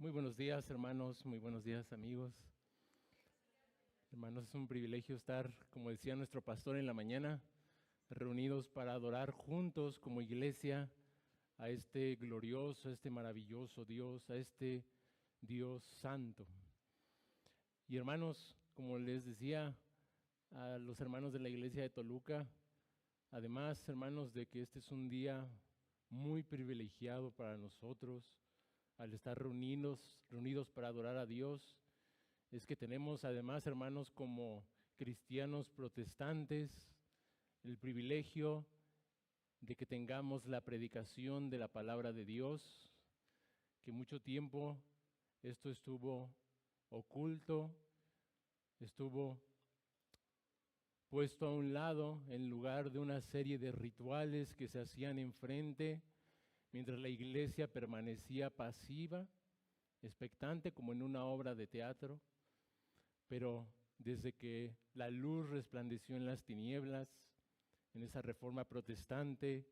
Muy buenos días, hermanos, muy buenos días, amigos. Hermanos, es un privilegio estar, como decía nuestro pastor en la mañana, reunidos para adorar juntos como iglesia a este glorioso, a este maravilloso Dios, a este Dios santo. Y hermanos, como les decía a los hermanos de la iglesia de Toluca, además, hermanos, de que este es un día muy privilegiado para nosotros, al estar reunidos para adorar a Dios, es que tenemos además, hermanos, como cristianos protestantes, el privilegio de que tengamos la predicación de la palabra de Dios, que mucho tiempo esto estuvo oculto, estuvo puesto a un lado en lugar de una serie de rituales que se hacían enfrente, mientras la iglesia permanecía pasiva, expectante como en una obra de teatro. Pero desde que la luz resplandeció en las tinieblas, en esa reforma protestante,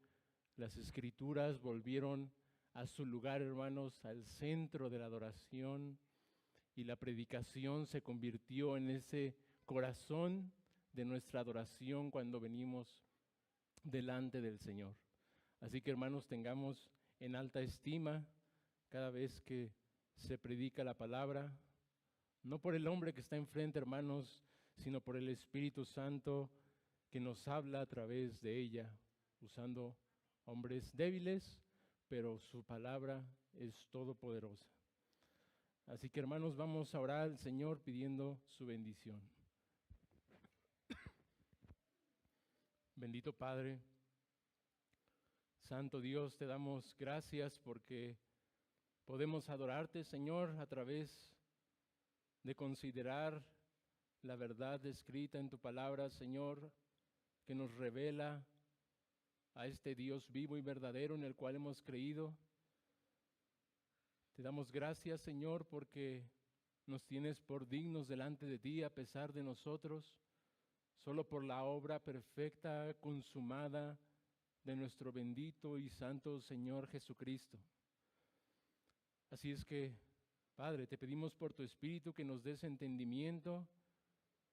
las escrituras volvieron a su lugar, hermanos, al centro de la adoración, y la predicación se convirtió en ese corazón de nuestra adoración cuando venimos delante del Señor. Así que, hermanos, tengamos en alta estima cada vez que se predica la palabra, no por el hombre que está enfrente, hermanos, sino por el Espíritu Santo que nos habla a través de ella, usando hombres débiles, pero su palabra es todopoderosa. Así que, hermanos, vamos a orar al Señor pidiendo su bendición. Bendito Padre, Santo Dios, te damos gracias porque podemos adorarte, Señor, a través de considerar la verdad escrita en tu palabra, Señor, que nos revela a este Dios vivo y verdadero en el cual hemos creído. Te damos gracias, Señor, porque nos tienes por dignos delante de ti a pesar de nosotros, solo por la obra perfecta, consumada de nuestro bendito y santo Señor Jesucristo. Así es que, Padre, te pedimos por tu Espíritu que nos des entendimiento,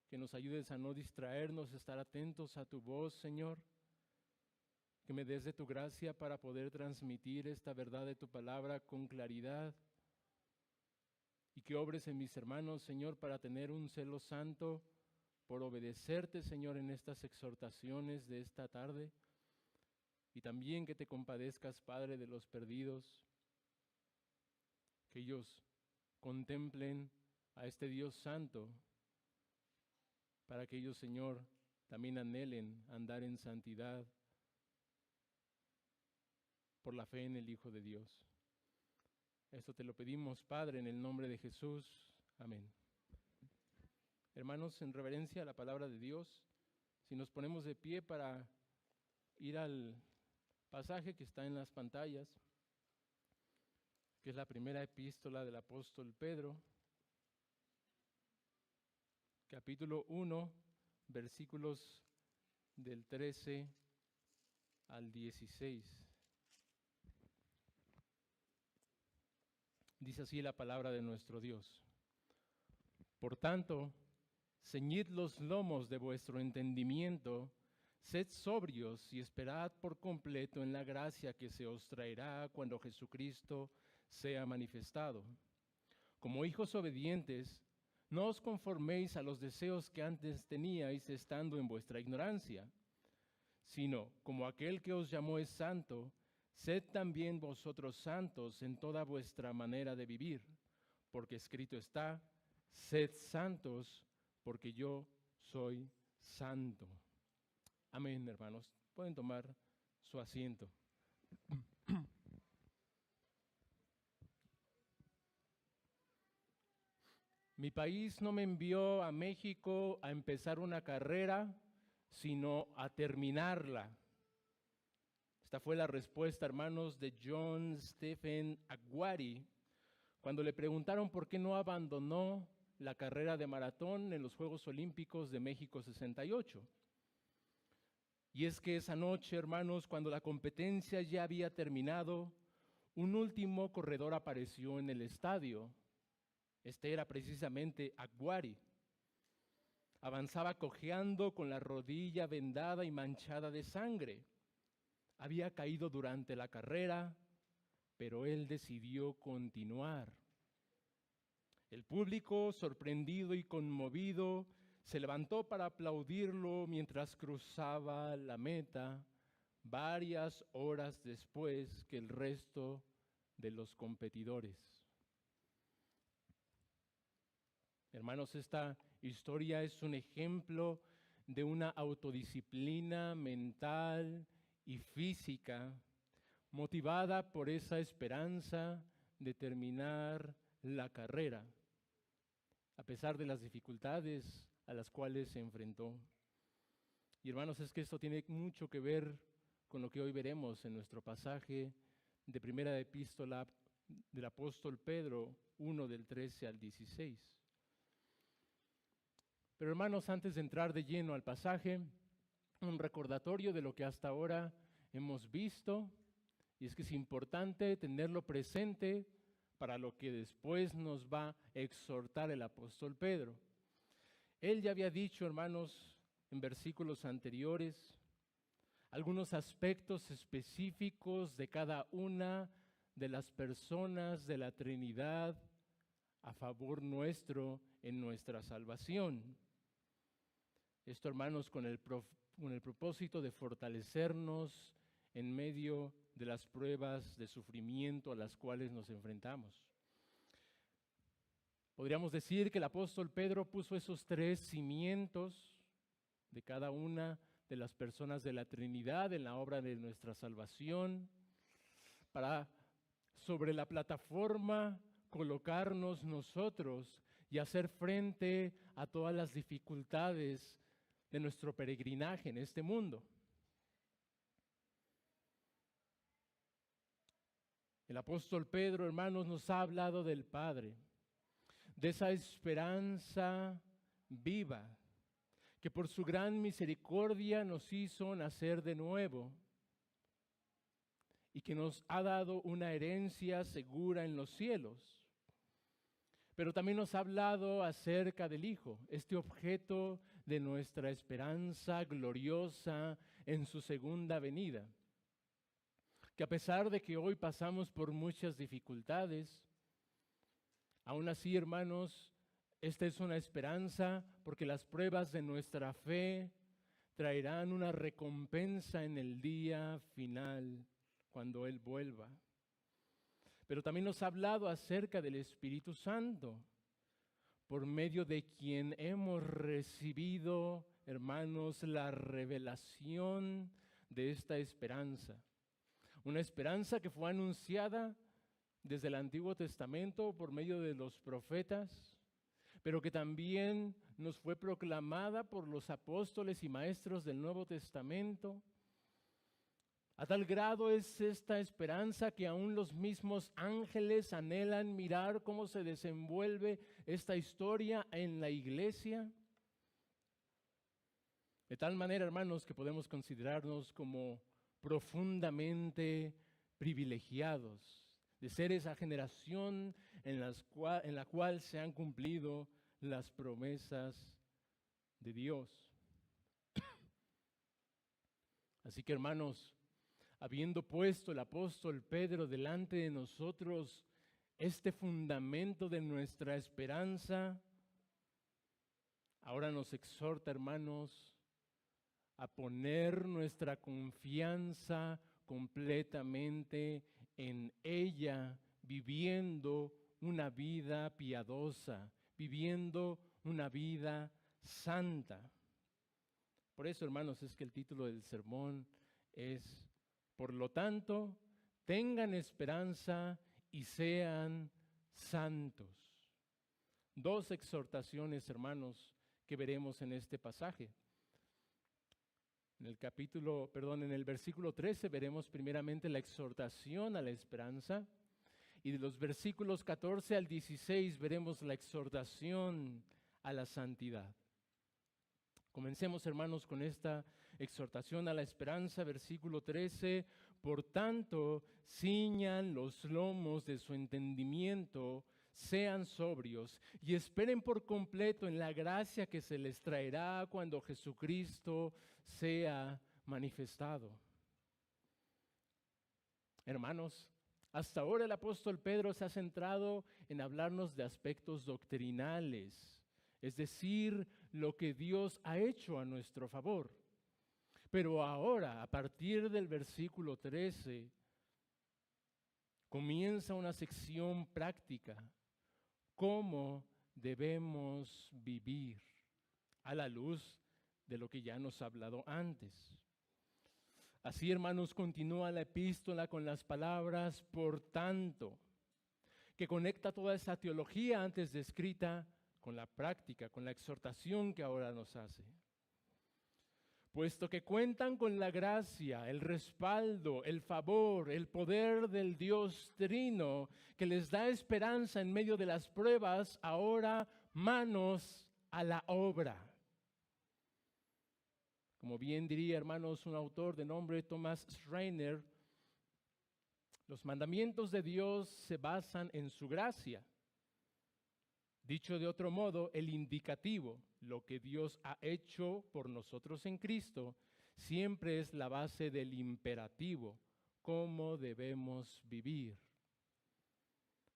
que nos ayudes a no distraernos, a estar atentos a tu voz, Señor, que me des de tu gracia para poder transmitir esta verdad de tu palabra con claridad, y que obres en mis hermanos, Señor, para tener un celo santo por obedecerte, Señor, en estas exhortaciones de esta tarde, y también que te compadezcas, Padre, de los perdidos, que ellos contemplen a este Dios santo, para que ellos, Señor, también anhelen andar en santidad por la fe en el Hijo de Dios. Esto te lo pedimos, Padre, en el nombre de Jesús. Amén. Hermanos, en reverencia a la palabra de Dios, si nos ponemos de pie para ir al pasaje que está en las pantallas, que es la primera epístola del apóstol Pedro, capítulo 1, versículos del 13 al 16. Dice así la palabra de nuestro Dios. Por tanto, ceñid los lomos de vuestro entendimiento, sed sobrios y esperad por completo en la gracia que se os traerá cuando Jesucristo sea manifestado. Como hijos obedientes, no os conforméis a los deseos que antes teníais estando en vuestra ignorancia, sino como aquel que os llamó es santo, sed también vosotros santos en toda vuestra manera de vivir, porque escrito está, sed santos, porque yo soy santo. Amén, hermanos. Pueden tomar su asiento. Mi país no me envió a México a empezar una carrera, sino a terminarla. Esta fue la respuesta, hermanos, de John Stephen Aguirre, cuando le preguntaron por qué no abandonó la carrera de maratón en los Juegos Olímpicos de México 68. Y es que esa noche, hermanos, cuando la competencia ya había terminado, un último corredor apareció en el estadio. Este era precisamente Aguari. Avanzaba cojeando con la rodilla vendada y manchada de sangre. Había caído durante la carrera, pero él decidió continuar. El público, sorprendido y conmovido, se levantó para aplaudirlo mientras cruzaba la meta varias horas después que el resto de los competidores. Hermanos, esta historia es un ejemplo de una autodisciplina mental y física motivada por esa esperanza de terminar la carrera, a pesar de las dificultades a las cuales se enfrentó. Y hermanos, es que esto tiene mucho que ver con lo que hoy veremos en nuestro pasaje de primera epístola del apóstol Pedro 1 del 13 al 16. Pero hermanos, antes de entrar de lleno al pasaje, un recordatorio de lo que hasta ahora hemos visto, y es que es importante tenerlo presente para lo que después nos va a exhortar el apóstol Pedro. Él ya había dicho, hermanos, en versículos anteriores, algunos aspectos específicos de cada una de las personas de la Trinidad a favor nuestro en nuestra salvación. Esto, hermanos, con el propósito de fortalecernos en medio de las pruebas de sufrimiento a las cuales nos enfrentamos. Podríamos decir que el apóstol Pedro puso esos 3 cimientos de cada una de las personas de la Trinidad en la obra de nuestra salvación para sobre la plataforma colocarnos nosotros y hacer frente a todas las dificultades de nuestro peregrinaje en este mundo. El apóstol Pedro, hermanos, nos ha hablado del Padre, de esa esperanza viva, que por su gran misericordia nos hizo nacer de nuevo y que nos ha dado una herencia segura en los cielos. Pero también nos ha hablado acerca del Hijo, este objeto de nuestra esperanza gloriosa en su segunda venida. Que a pesar de que hoy pasamos por muchas dificultades, aún así, hermanos, esta es una esperanza porque las pruebas de nuestra fe traerán una recompensa en el día final, cuando Él vuelva. Pero también nos ha hablado acerca del Espíritu Santo, por medio de quien hemos recibido, hermanos, la revelación de esta esperanza. Una esperanza que fue anunciada desde el Antiguo Testamento por medio de los profetas, pero que también nos fue proclamada por los apóstoles y maestros del Nuevo Testamento. A tal grado es esta esperanza que aún los mismos ángeles anhelan mirar cómo se desenvuelve esta historia en la iglesia. De tal manera, hermanos, que podemos considerarnos como profundamente privilegiados de ser esa generación en la cual se han cumplido las promesas de Dios. Así que, hermanos, habiendo puesto el apóstol Pedro delante de nosotros este fundamento de nuestra esperanza, ahora nos exhorta, hermanos, a poner nuestra confianza completamente en ella, viviendo una vida piadosa, viviendo una vida santa. Por eso, hermanos, es que el título del sermón es: por lo tanto, tengan esperanza y sean santos. 2 exhortaciones, hermanos, que veremos en este pasaje. En el versículo 13 veremos primeramente la exhortación a la esperanza, y de los versículos 14 al 16 veremos la exhortación a la santidad. Comencemos, hermanos, con esta exhortación a la esperanza, versículo 13. por tanto, ciñan los lomos de su entendimiento, sean sobrios y esperen por completo en la gracia que se les traerá cuando Jesucristo sea manifestado. Hermanos, hasta ahora el apóstol Pedro se ha centrado en hablarnos de aspectos doctrinales, es decir, lo que Dios ha hecho a nuestro favor. Pero ahora, a partir del versículo 13, comienza una sección práctica, cómo debemos vivir a la luz de lo que ya nos ha hablado antes. Así, hermanos, continúa la epístola con las palabras "por tanto", que conecta toda esa teología antes descrita con la práctica, con la exhortación que ahora nos hace. Puesto que cuentan con la gracia, el respaldo, el favor, el poder del Dios Trino, que les da esperanza en medio de las pruebas, ahora manos a la obra. Como bien diría, hermanos, un autor de nombre Thomas Schreiner, los mandamientos de Dios se basan en su gracia. Dicho de otro modo, el indicativo, lo que Dios ha hecho por nosotros en Cristo, siempre es la base del imperativo, cómo debemos vivir.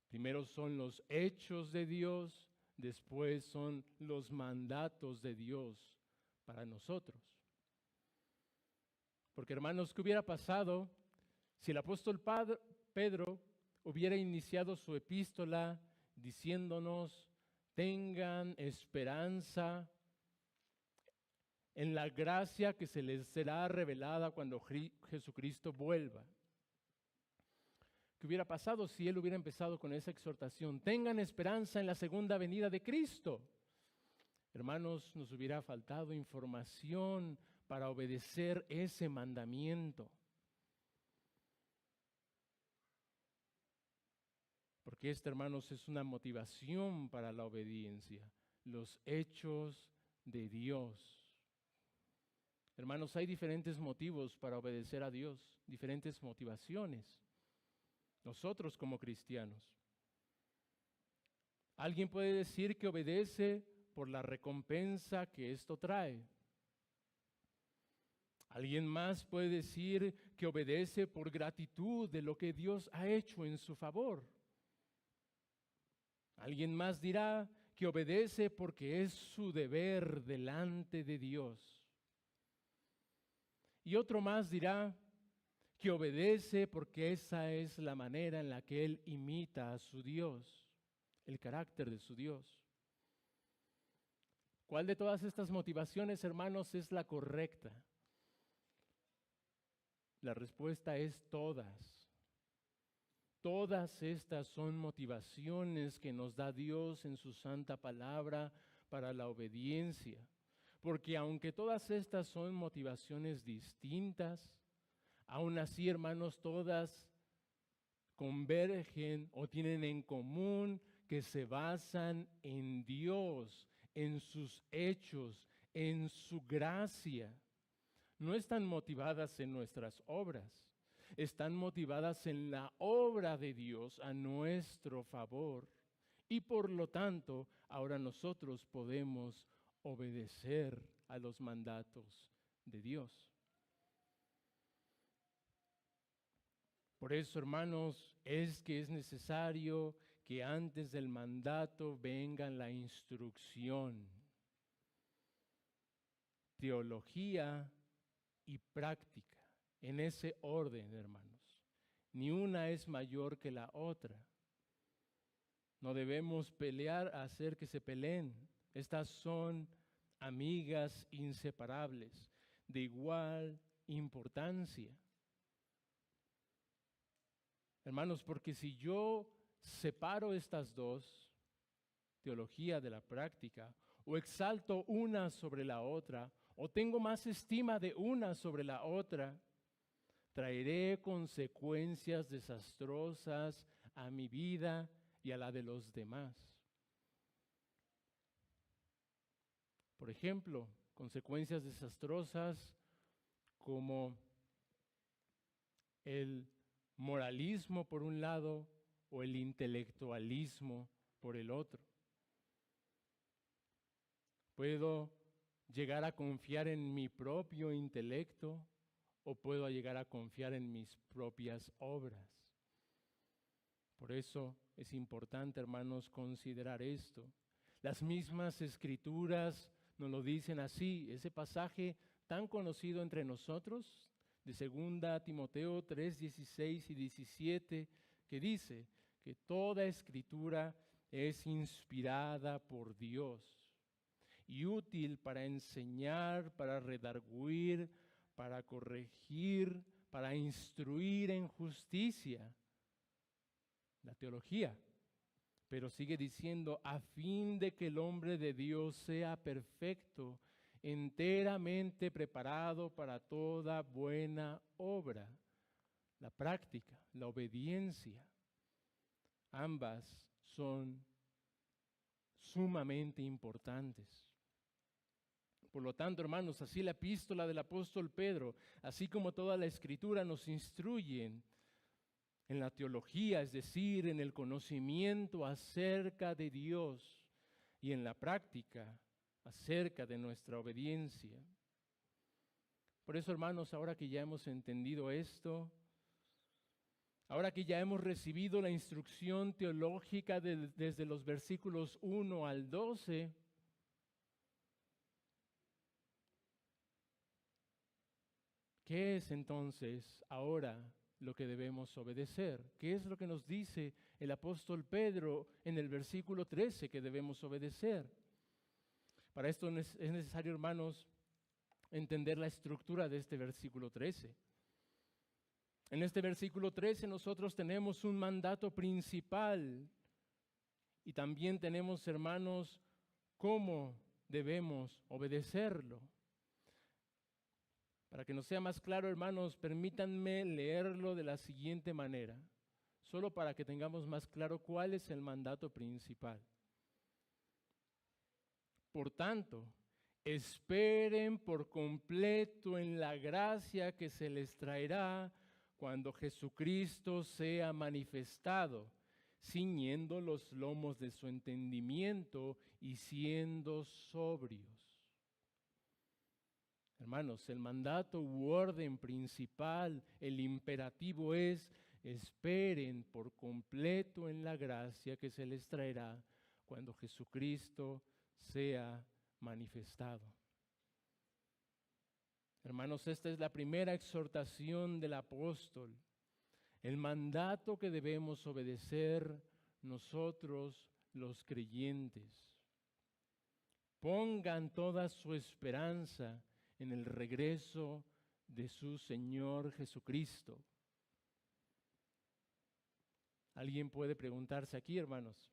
Primero son los hechos de Dios, después son los mandatos de Dios para nosotros. Porque, hermanos, ¿qué hubiera pasado si el apóstol Pedro hubiera iniciado su epístola diciéndonos: tengan esperanza en la gracia que se les será revelada cuando Jesucristo vuelva? ¿Qué hubiera pasado si él hubiera empezado con esa exhortación? Tengan esperanza en la segunda venida de Cristo. Hermanos, nos hubiera faltado información para obedecer ese mandamiento. Porque hermanos, es una motivación para la obediencia, los hechos de Dios. Hermanos, hay diferentes motivos para obedecer a Dios, diferentes motivaciones. Nosotros como cristianos. Alguien puede decir que obedece por la recompensa que esto trae. Alguien más puede decir que obedece por gratitud de lo que Dios ha hecho en su favor. Alguien más dirá que obedece porque es su deber delante de Dios. Y otro más dirá que obedece porque esa es la manera en la que él imita a su Dios, el carácter de su Dios. ¿Cuál de todas estas motivaciones, hermanos, es la correcta? La respuesta es todas. Todas estas son motivaciones que nos da Dios en su santa palabra para la obediencia. Porque aunque todas estas son motivaciones distintas, aún así, hermanos, todas convergen o tienen en común que se basan en Dios, en sus hechos, en su gracia. No están motivadas en nuestras obras, están motivadas en la obra de Dios a nuestro favor. Y por lo tanto, ahora nosotros podemos obedecer a los mandatos de Dios. Por eso, hermanos, es que es necesario que antes del mandato venga la instrucción, teología y práctica, en ese orden, hermanos. Ni una es mayor que la otra. No debemos pelear a hacer que se peleen. Estas son amigas inseparables, de igual importancia. Hermanos, porque si yo separo estas dos, teología de la práctica, o exalto una sobre la otra, o tengo más estima de una sobre la otra, traeré consecuencias desastrosas a mi vida y a la de los demás. Por ejemplo, consecuencias desastrosas como el moralismo por un lado o el intelectualismo por el otro. Puedo llegar a confiar en mi propio intelecto o puedo llegar a confiar en mis propias obras. Por eso es importante, hermanos, considerar esto. Las mismas escrituras nos lo dicen así. Ese pasaje tan conocido entre nosotros, de 2 Timoteo 3, 16 y 17, que dice que toda escritura es inspirada por Dios y útil para enseñar, para redarguir, para corregir, para instruir en justicia. La teología. Pero sigue diciendo, a fin de que el hombre de Dios sea perfecto, enteramente preparado para toda buena obra. La práctica, la obediencia, ambas son sumamente importantes. Por lo tanto, hermanos, así la epístola del apóstol Pedro, así como toda la escritura, nos instruyen en la teología, es decir, en el conocimiento acerca de Dios y en la práctica acerca de nuestra obediencia. Por eso, hermanos, ahora que ya hemos entendido esto, ahora que ya hemos recibido la instrucción teológica desde los versículos 1 al 12, ¿qué es entonces ahora lo que debemos obedecer? ¿Qué es lo que nos dice el apóstol Pedro en el versículo 13 que debemos obedecer? Para esto es necesario, hermanos, entender la estructura de este versículo 13. En este versículo 13 nosotros tenemos un mandato principal y también tenemos, hermanos, cómo debemos obedecerlo. Para que nos sea más claro, hermanos, permítanme leerlo de la siguiente manera, solo para que tengamos más claro cuál es el mandato principal. Por tanto, esperen por completo en la gracia que se les traerá cuando Jesucristo sea manifestado, ciñendo los lomos de su entendimiento y siendo sobrios. Hermanos, el mandato u orden principal, el imperativo es: esperen por completo en la gracia que se les traerá cuando Jesucristo sea manifestado. Hermanos, esta es la primera exhortación del apóstol, el mandato que debemos obedecer nosotros los creyentes. Pongan toda su esperanza en el regreso de su Señor Jesucristo. Alguien puede preguntarse aquí, hermanos,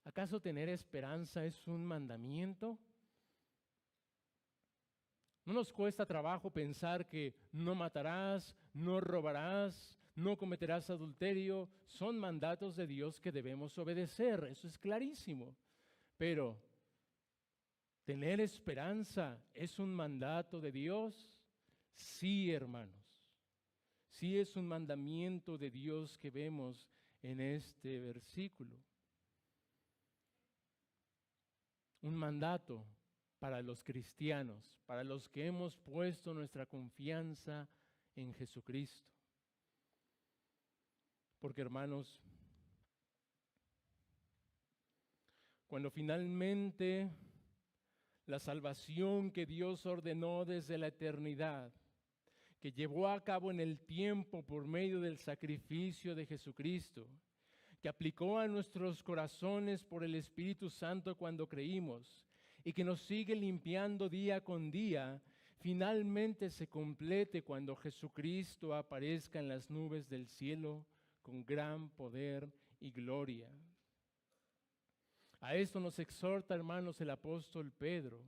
¿acaso tener esperanza es un mandamiento? ¿No nos cuesta trabajo pensar que no matarás, no robarás, no cometerás adulterio? Son mandatos de Dios que debemos obedecer, eso es clarísimo. Pero ¿tener esperanza es un mandato de Dios? Sí, hermanos. Sí es un mandamiento de Dios que vemos en este versículo. Un mandato para los cristianos, para los que hemos puesto nuestra confianza en Jesucristo. Porque, hermanos, cuando finalmente la salvación que Dios ordenó desde la eternidad, que llevó a cabo en el tiempo por medio del sacrificio de Jesucristo, que aplicó a nuestros corazones por el Espíritu Santo cuando creímos y que nos sigue limpiando día con día, finalmente se complete cuando Jesucristo aparezca en las nubes del cielo con gran poder y gloria. A esto nos exhorta, hermanos, el apóstol Pedro,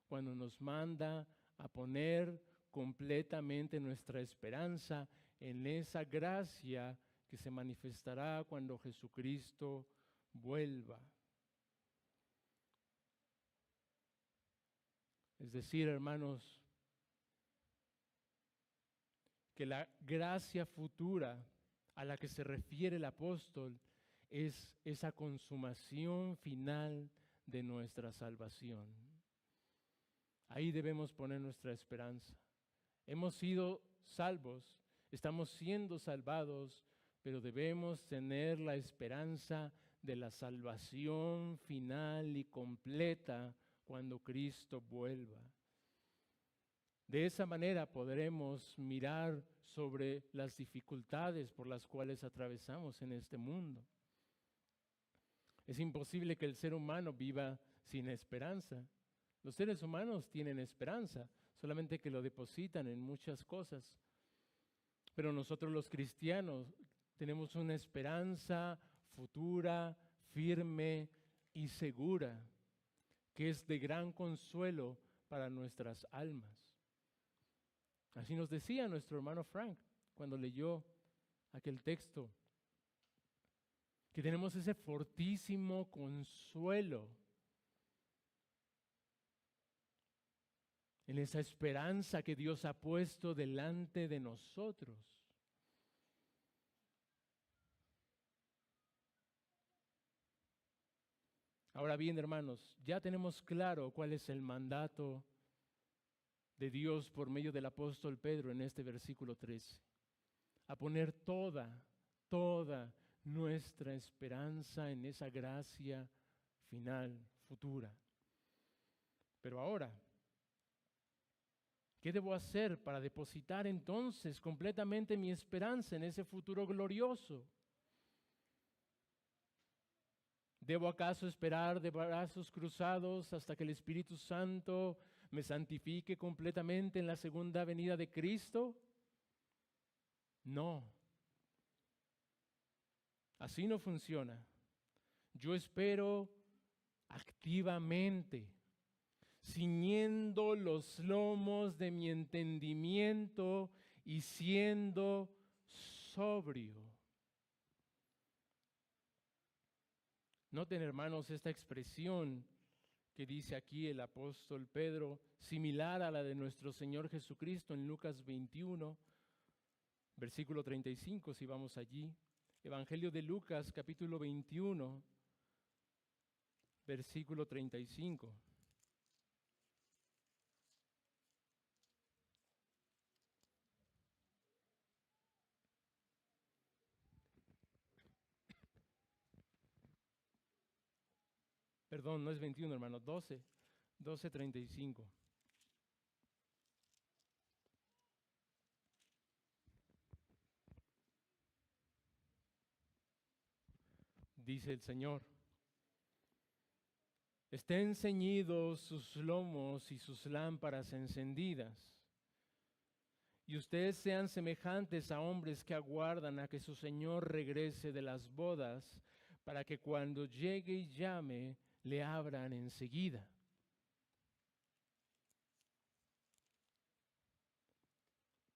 cuando nos manda a poner completamente nuestra esperanza en esa gracia que se manifestará cuando Jesucristo vuelva. Es decir, hermanos, que la gracia futura a la que se refiere el apóstol es esa consumación final de nuestra salvación. Ahí debemos poner nuestra esperanza. Hemos sido salvos, estamos siendo salvados, pero debemos tener la esperanza de la salvación final y completa cuando Cristo vuelva. De esa manera podremos mirar sobre las dificultades por las cuales atravesamos en este mundo. Es imposible que el ser humano viva sin esperanza. Los seres humanos tienen esperanza, solamente que lo depositan en muchas cosas. Pero nosotros los cristianos tenemos una esperanza futura, firme y segura, que es de gran consuelo para nuestras almas. Así nos decía nuestro hermano Frank cuando leyó aquel texto, que tenemos ese fortísimo consuelo en esa esperanza que Dios ha puesto delante de nosotros. Ahora bien, hermanos, ya tenemos claro cuál es el mandato de Dios por medio del apóstol Pedro en este versículo 13. A poner toda nuestra esperanza en esa gracia final, futura. Pero ahora, ¿qué debo hacer para depositar entonces completamente mi esperanza en ese futuro glorioso? ¿Debo acaso esperar de brazos cruzados hasta que el Espíritu Santo me santifique completamente en la segunda venida de Cristo? No. Así no funciona. Yo espero activamente, ciñendo los lomos de mi entendimiento y siendo sobrio. Noten, hermanos, esta expresión que dice aquí el apóstol Pedro, similar a la de nuestro Señor Jesucristo en Lucas 21, versículo 35, si vamos allí. Evangelio de Lucas, capítulo 21, versículo 35. Perdón, no es 21, hermano, 12:35. Dice el Señor: estén ceñidos sus lomos y sus lámparas encendidas, y ustedes sean semejantes a hombres que aguardan a que su Señor regrese de las bodas, para que cuando llegue y llame, le abran enseguida.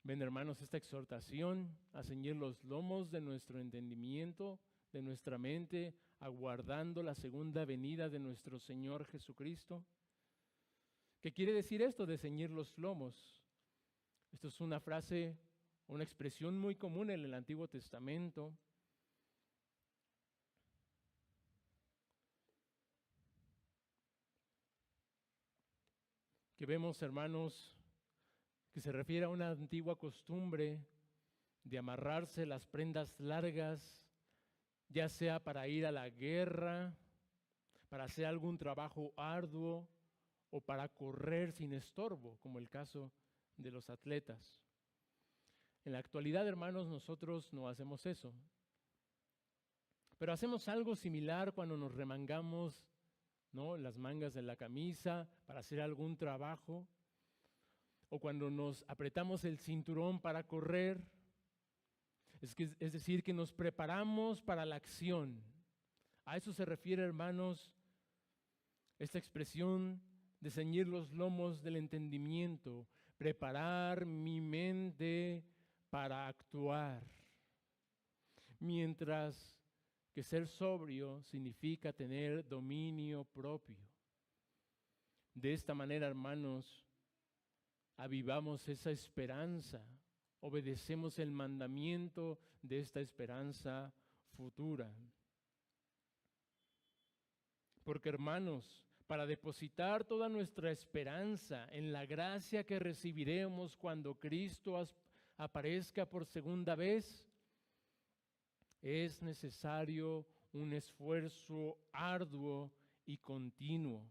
Ven, hermanos, esta exhortación a ceñir los lomos de nuestro entendimiento, de nuestra mente, aguardando la segunda venida de nuestro Señor Jesucristo. ¿Qué quiere decir esto de ceñir los lomos? Esto es una frase, una expresión muy común en el Antiguo Testamento. Que vemos, hermanos, que se refiere a una antigua costumbre de amarrarse las prendas largas, ya sea para ir a la guerra, para hacer algún trabajo arduo o para correr sin estorbo, como el caso de los atletas. En la actualidad, hermanos, nosotros no hacemos eso, pero hacemos algo similar cuando nos remangamos, ¿no?, las mangas de la camisa para hacer algún trabajo, o cuando nos apretamos el cinturón para correr. Es decir, que nos preparamos para la acción. A eso se refiere, hermanos, esta expresión de ceñir los lomos del entendimiento, preparar mi mente para actuar. Mientras que ser sobrio significa tener dominio propio. De esta manera, hermanos, avivamos esa esperanza obedecemos el mandamiento de esta esperanza futura. Porque, hermanos, para depositar toda nuestra esperanza en la gracia que recibiremos cuando Cristo aparezca por segunda vez, es necesario un esfuerzo arduo y continuo,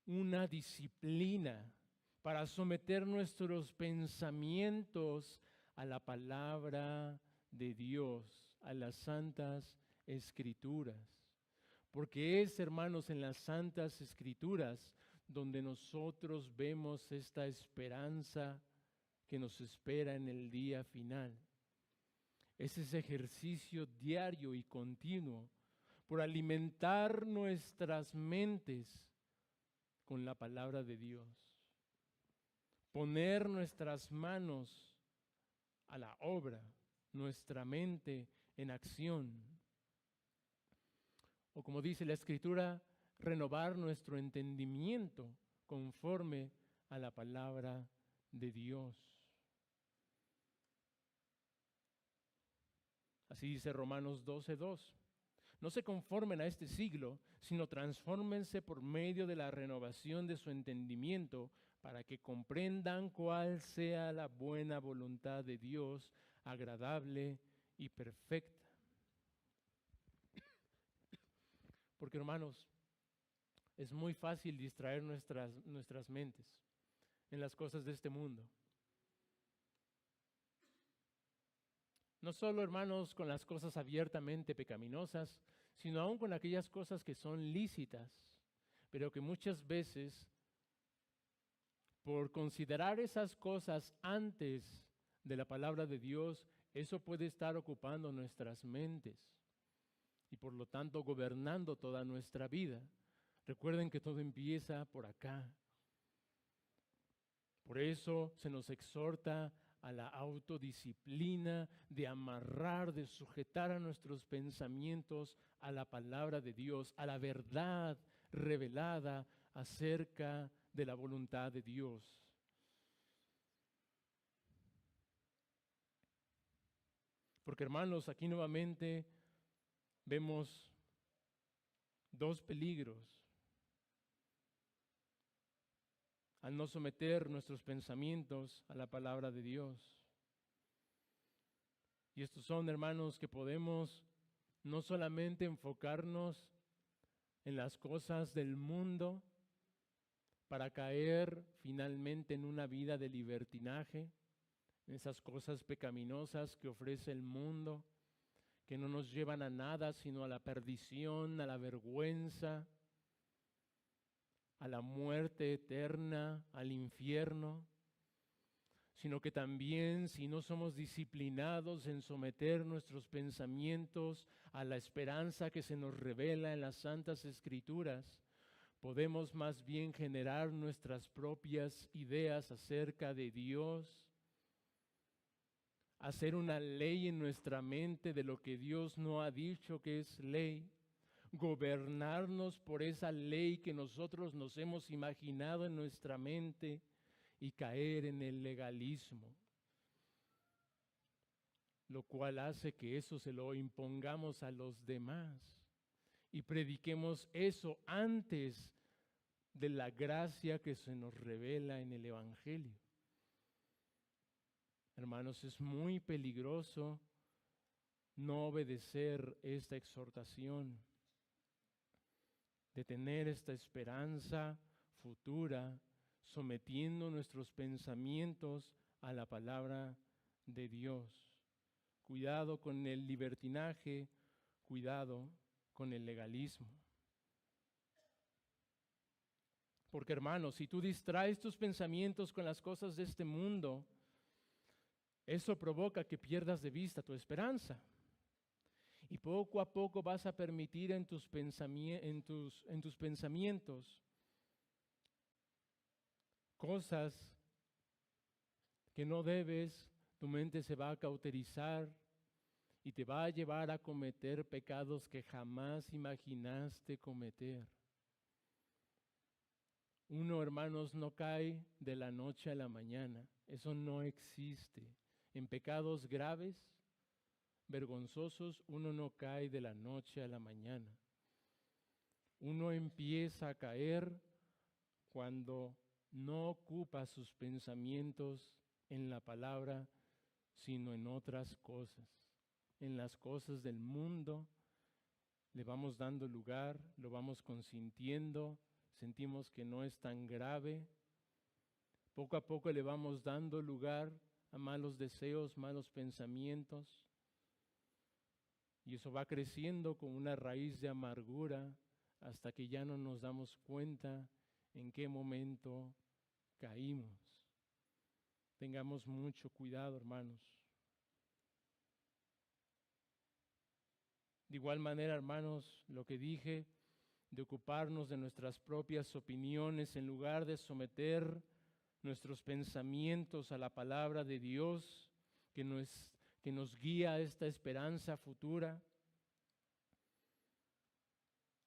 una disciplina para someter nuestros pensamientos a la palabra de Dios, a las santas escrituras. Porque es, hermanos, en las santas escrituras donde nosotros vemos esta esperanza que nos espera en el día final. Es ese ejercicio diario y continuo por alimentar nuestras mentes con la palabra de Dios. Poner nuestras manos a la obra, nuestra mente en acción. O como dice la Escritura, renovar nuestro entendimiento conforme a la palabra de Dios. Así dice Romanos 12:2. No se conformen a este siglo, sino transfórmense por medio de la renovación de su entendimiento para que comprendan cuál sea la buena voluntad de Dios, agradable y perfecta. Porque, hermanos, es muy fácil distraer nuestras mentes en las cosas de este mundo. No solo, hermanos, con las cosas abiertamente pecaminosas, sino aún con aquellas cosas que son lícitas, pero que muchas veces, por considerar esas cosas antes de la palabra de Dios, eso puede estar ocupando nuestras mentes y por lo tanto gobernando toda nuestra vida. Recuerden que todo empieza por acá. Por eso se nos exhorta a la autodisciplina de amarrar, de sujetar a nuestros pensamientos a la palabra de Dios, a la verdad revelada acerca de la voluntad de Dios. Porque, hermanos, aquí nuevamente vemos dos peligros al no someter nuestros pensamientos a la palabra de Dios. Y estos son, hermanos, que podemos no solamente enfocarnos en las cosas del mundo para caer finalmente en una vida de libertinaje, en esas cosas pecaminosas que ofrece el mundo, que no nos llevan a nada sino a la perdición, a la vergüenza, a la muerte eterna, al infierno, sino que también, si no somos disciplinados en someter nuestros pensamientos a la esperanza que se nos revela en las Santas Escrituras, podemos más bien generar nuestras propias ideas acerca de Dios, hacer una ley en nuestra mente de lo que Dios no ha dicho que es ley, gobernarnos por esa ley que nosotros nos hemos imaginado en nuestra mente y caer en el legalismo, lo cual hace que eso se lo impongamos a los demás y prediquemos eso antes de la gracia que se nos revela en el Evangelio. Hermanos, es muy peligroso no obedecer esta exhortación, de tener esta esperanza futura, sometiendo nuestros pensamientos a la palabra de Dios. Cuidado con el libertinaje, cuidado con el legalismo. Porque, hermanos, si tú distraes tus pensamientos con las cosas de este mundo, eso provoca que pierdas de vista tu esperanza. Y poco a poco vas a permitir en tus pensamientos cosas que no debes, tu mente se va a cauterizar y te va a llevar a cometer pecados que jamás imaginaste cometer. Uno, hermanos, no cae de la noche a la mañana, eso no existe. en pecados graves, vergonzosos, uno no cae de la noche a la mañana. Uno empieza a caer cuando no ocupa sus pensamientos en la palabra, sino en otras cosas. En las cosas del mundo le vamos dando lugar, lo vamos consintiendo, sentimos que no es tan grave. Poco a poco le vamos dando lugar a malos deseos, malos pensamientos. Y eso va creciendo como una raíz de amargura hasta que ya no nos damos cuenta en qué momento caímos. Tengamos mucho cuidado, hermanos. De igual manera, hermanos, lo que dije de ocuparnos de nuestras propias opiniones en lugar de someter nuestros pensamientos a la palabra de Dios que nos guía a esta esperanza futura.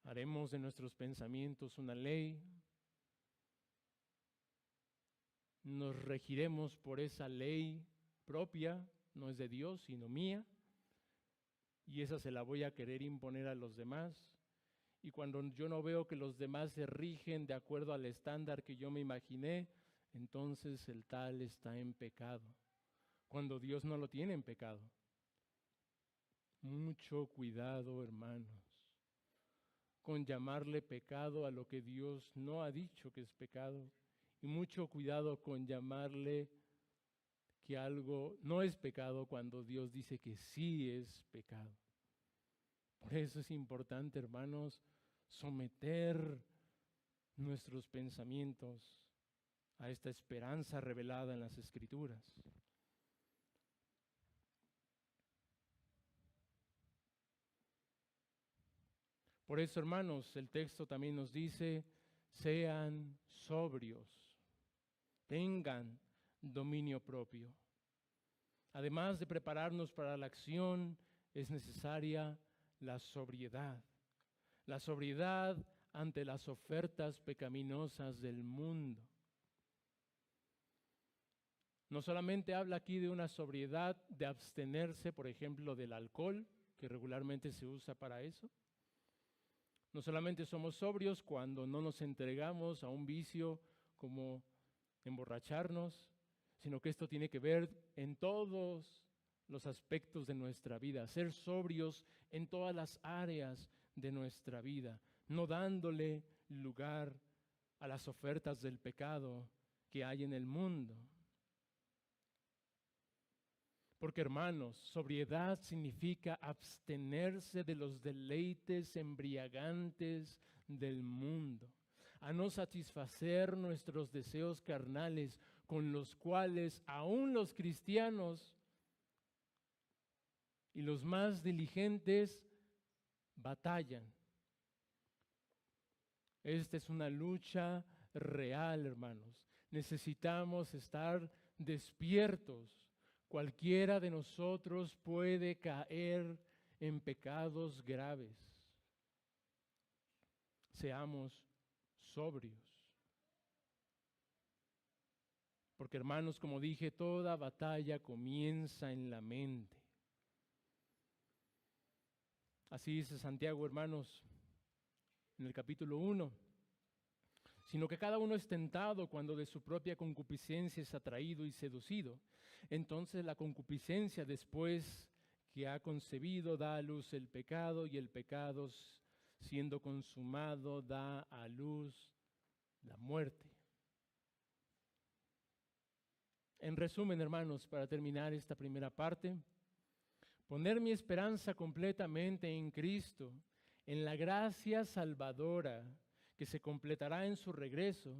Haremos de nuestros pensamientos una ley. Nos regiremos por esa ley propia, no es de Dios, sino mía. Y esa se la voy a querer imponer a los demás. Y cuando yo no veo que los demás se rigen de acuerdo al estándar que yo me imaginé, entonces el tal está en pecado, cuando Dios no lo tiene en pecado. Mucho cuidado, hermanos, con llamarle pecado a lo que Dios no ha dicho que es pecado. Y mucho cuidado con llamarle que algo no es pecado cuando Dios dice que sí es pecado. Por eso es importante, hermanos, someter nuestros pensamientos a esta esperanza revelada en las Escrituras. Por eso, hermanos, el texto también nos dice, sean sobrios, tengan dominio propio. Además de prepararnos para la acción, es necesaria la sobriedad ante las ofertas pecaminosas del mundo. No solamente habla aquí de una sobriedad de abstenerse, por ejemplo, del alcohol, que regularmente se usa para eso. No solamente somos sobrios cuando no nos entregamos a un vicio como emborracharnos, sino que esto tiene que ver en todos los aspectos de nuestra vida, ser sobrios en todas las áreas de nuestra vida, no dándole lugar a las ofertas del pecado que hay en el mundo. Porque, hermanos, sobriedad significa abstenerse de los deleites embriagantes del mundo, a no satisfacer nuestros deseos carnales con los cuales aún los cristianos y los más diligentes batallan. Esta es una lucha real, hermanos. Necesitamos estar despiertos. Cualquiera de nosotros puede caer en pecados graves. Seamos sobrios. Porque, hermanos, como dije, toda batalla comienza en la mente. Así dice Santiago, hermanos, en el capítulo 1. Sino que cada uno es tentado cuando de su propia concupiscencia es atraído y seducido. Entonces la concupiscencia, después que ha concebido, da a luz el pecado, y el pecado, siendo consumado, da a luz la muerte. En resumen, hermanos, para terminar esta primera parte, poner mi esperanza completamente en Cristo, en la gracia salvadora que se completará en su regreso,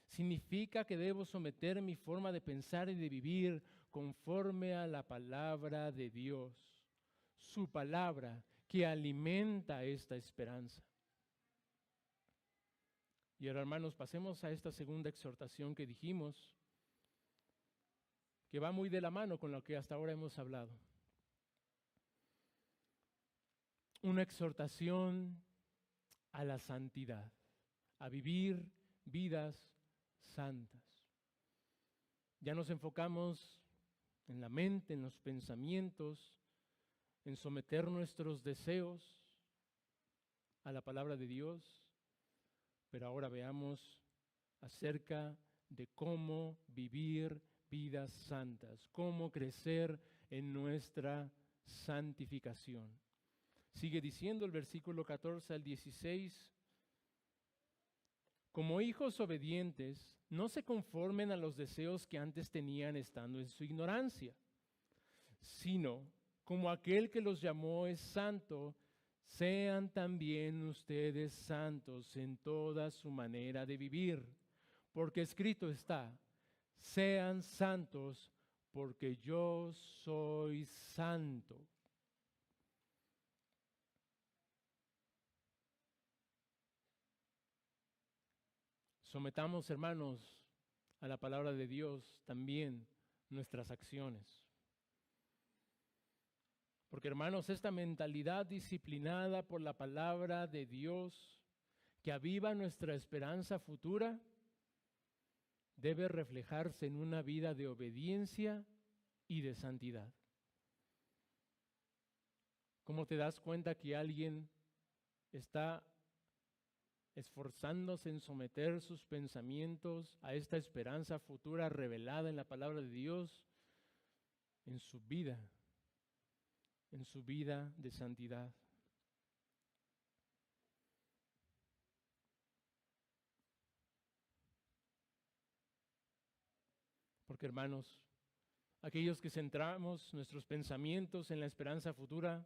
significa que debo someter mi forma de pensar y de vivir conforme a la palabra de Dios, su palabra que alimenta esta esperanza. Y ahora, hermanos, pasemos a esta segunda exhortación que dijimos, que va muy de la mano con lo que hasta ahora hemos hablado. Una exhortación a la santidad, a vivir vidas santas. Ya nos enfocamos en la mente, en los pensamientos, en someter nuestros deseos a la palabra de Dios. Pero ahora veamos acerca de cómo vivir vidas santas, cómo crecer en nuestra santificación. Sigue diciendo el versículo 14 al 16, como hijos obedientes, no se conformen a los deseos que antes tenían estando en su ignorancia, sino como aquel que los llamó es santo, sean también ustedes santos en toda su manera de vivir, porque escrito está, sean santos porque yo soy santo. Sometamos, hermanos, a la palabra de Dios también nuestras acciones. Porque, hermanos, esta mentalidad disciplinada por la palabra de Dios que aviva nuestra esperanza futura debe reflejarse en una vida de obediencia y de santidad. ¿Cómo te das cuenta que alguien está esforzándose en someter sus pensamientos a esta esperanza futura revelada en la palabra de Dios? En su vida de santidad. Porque, hermanos, aquellos que centramos nuestros pensamientos en la esperanza futura,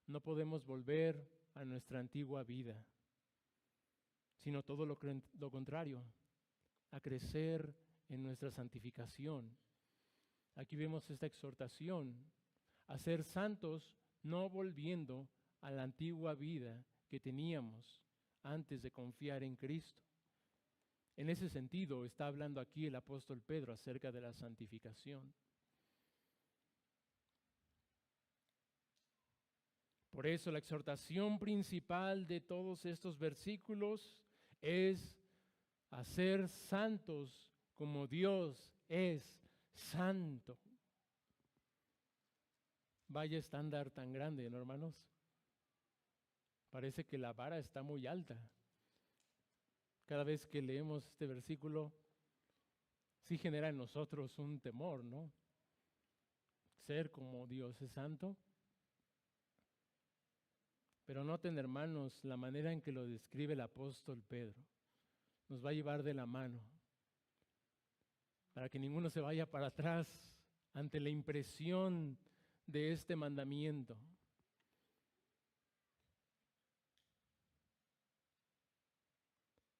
no podemos volver a nuestra antigua vida, sino todo lo contrario, a crecer en nuestra santificación. Aquí vemos esta exhortación a ser santos, no volviendo a la antigua vida que teníamos antes de confiar en Cristo. En ese sentido está hablando aquí el apóstol Pedro acerca de la santificación. Por eso la exhortación principal de todos estos versículos es a ser santos como Dios es santo. Vaya estándar tan grande, ¿no, hermanos? Parece que la vara está muy alta. Cada vez que leemos este versículo, sí genera en nosotros un temor, ¿no? Ser como Dios es santo. Pero noten, hermanos, la manera en que lo describe el apóstol Pedro. Nos va a llevar de la mano para que ninguno se vaya para atrás ante la impresión de este mandamiento.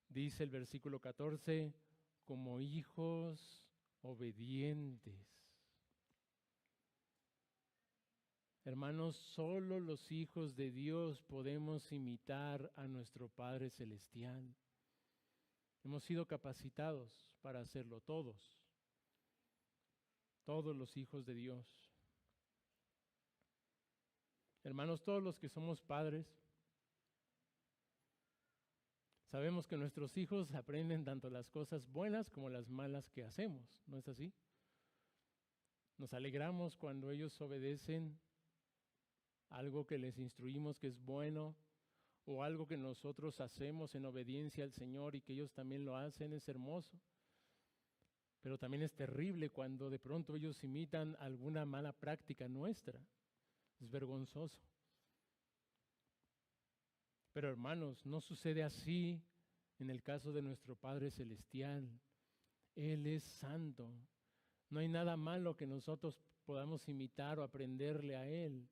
Dice el versículo 14, como hijos obedientes. Hermanos, solo los hijos de Dios podemos imitar a nuestro Padre Celestial. Hemos sido capacitados para hacerlo todos los hijos de Dios. Hermanos, todos los que somos padres, sabemos que nuestros hijos aprenden tanto las cosas buenas como las malas que hacemos, ¿no es así? Nos alegramos cuando ellos obedecen algo que les instruimos que es bueno, o algo que nosotros hacemos en obediencia al Señor y que ellos también lo hacen, es hermoso. Pero también es terrible cuando de pronto ellos imitan alguna mala práctica nuestra. Es vergonzoso. Pero, hermanos, no sucede así en el caso de nuestro Padre Celestial. Él es santo. No hay nada malo que nosotros podamos imitar o aprenderle a Él.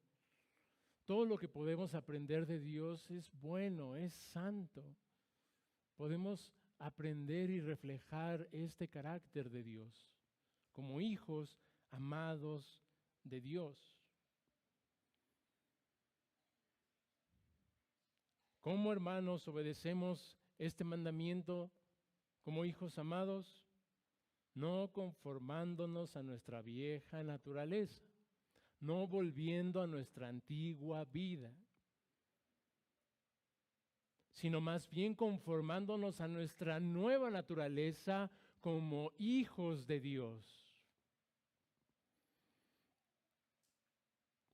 Todo lo que podemos aprender de Dios es bueno, es santo. Podemos aprender y reflejar este carácter de Dios como hijos amados de Dios. ¿Cómo, hermanos, obedecemos este mandamiento como hijos amados? No conformándonos a nuestra vieja naturaleza, no volviendo a nuestra antigua vida, sino más bien conformándonos a nuestra nueva naturaleza como hijos de Dios.